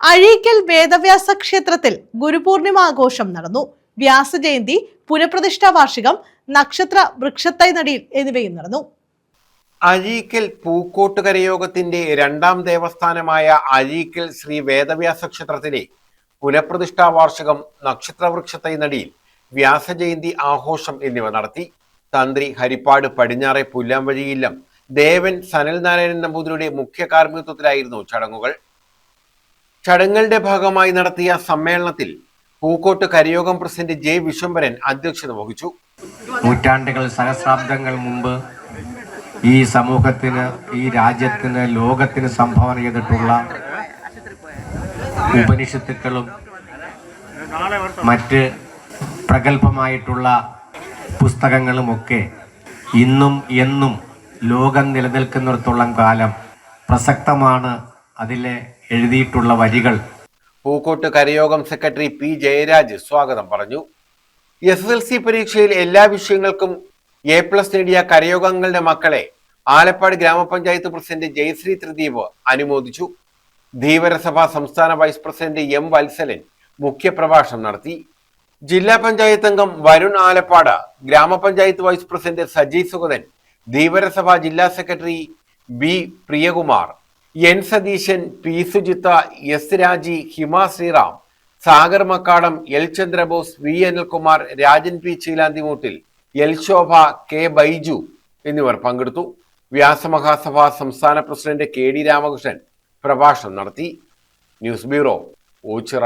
അഴീക്കൽ വേദവ്യാസ ക്ഷേത്രത്തിൽ ഗുരുപൂർണിമ ആഘോഷം നടന്നു. വ്യാസജയന്തി, പുനഃപ്രതിഷ്ഠാ വാർഷികം, നക്ഷത്ര വൃക്ഷത്തൈ നടീൽ എന്നിവയും നടന്നു. അഴീക്കൽ പൂക്കോട്ടുകരയോഗത്തിന്റെ രണ്ടാം ദേവസ്ഥാനമായ അഴീക്കൽ ശ്രീ വേദവ്യാസ ക്ഷേത്രത്തിലെ പുനഃപ്രതിഷ്ഠാ വാർഷികം, നക്ഷത്രവൃക്ഷത്തൈ നടീൽ, വ്യാസജയന്തി ആഘോഷം എന്നിവ നടത്തി. തന്ത്രി ഹരിപ്പാട് പടിഞ്ഞാറെ പുല്ലാംവഴിയില്ലം ദേവൻ സനൽനാരായണൻ നമ്പൂതിരിയുടെ മുഖ്യ കാർമ്മികത്വത്തിലായിരുന്നു ചടങ്ങുകൾ. ചടങ്ങുകളുടെ ഭാഗമായി നടത്തിയ സമ്മേളനത്തിൽ പൂക്കോട്ട് കരയോഗം പ്രസിഡന്റ് ജെ വിശ്വംഭരൻ അധ്യക്ഷത വഹിച്ചു. നൂറ്റാണ്ടുകൾ, സഹസ്രാബ്ദങ്ങൾ മുമ്പ് ഈ സമൂഹത്തിന്, ഈ രാജ്യത്തിന്, ലോകത്തിന് സംഭാവന ചെയ്തിട്ടുള്ള ഉപനിഷത്തുക്കളും മറ്റ് പ്രഗത്ഭമായിട്ടുള്ള പുസ്തകങ്ങളുമൊക്കെ ഇന്നും എന്നും ലോകം നിലനിൽക്കുന്നിടത്തോളം കാലം പ്രസക്തമാണ്. അതിലെ എഴുതിയിട്ടുള്ള വരികൾ പൂക്കോട്ട് കരയോഗം സെക്രട്ടറി പി ജയരാജ് സ്വാഗതം പറഞ്ഞു. SSLC പരീക്ഷയിൽ എല്ലാ വിഷയങ്ങൾക്കും A+ നേടിയ കരയോഗങ്ങളുടെ മക്കളെ ആലപ്പാട് ഗ്രാമപഞ്ചായത്ത് പ്രസിഡന്റ് ജയശ്രീ ത്രിദീപ് അനുമോദിച്ചു. ധീവരസഭ സംസ്ഥാന വൈസ് പ്രസിഡന്റ് M വത്സലൻ മുഖ്യപ്രഭാഷണം നടത്തി. ജില്ലാ പഞ്ചായത്ത് അംഗം വരുൺ ആലപ്പാട്, ഗ്രാമപഞ്ചായത്ത് വൈസ് പ്രസിഡന്റ് സജി സുഗതൻ, ധീവരസഭ ജില്ലാ secretary B Priyakumar, N Satheesan, P Sujith, S രാജി, ഹിമ Sriram, Sagar മക്കാടം, L Chandrabose, V Anilkumar, Rajan P ചീലാന്തിമൂട്ടിൽ, L ശോഭ, K ബൈജു എന്നിവർ പങ്കെടുത്തു. വ്യാസമഹാസഭ സംസ്ഥാന പ്രസിഡന്റ് KD രാമകൃഷ്ണൻ പ്രഭാഷണം നടത്തി. News bureau, Ochira.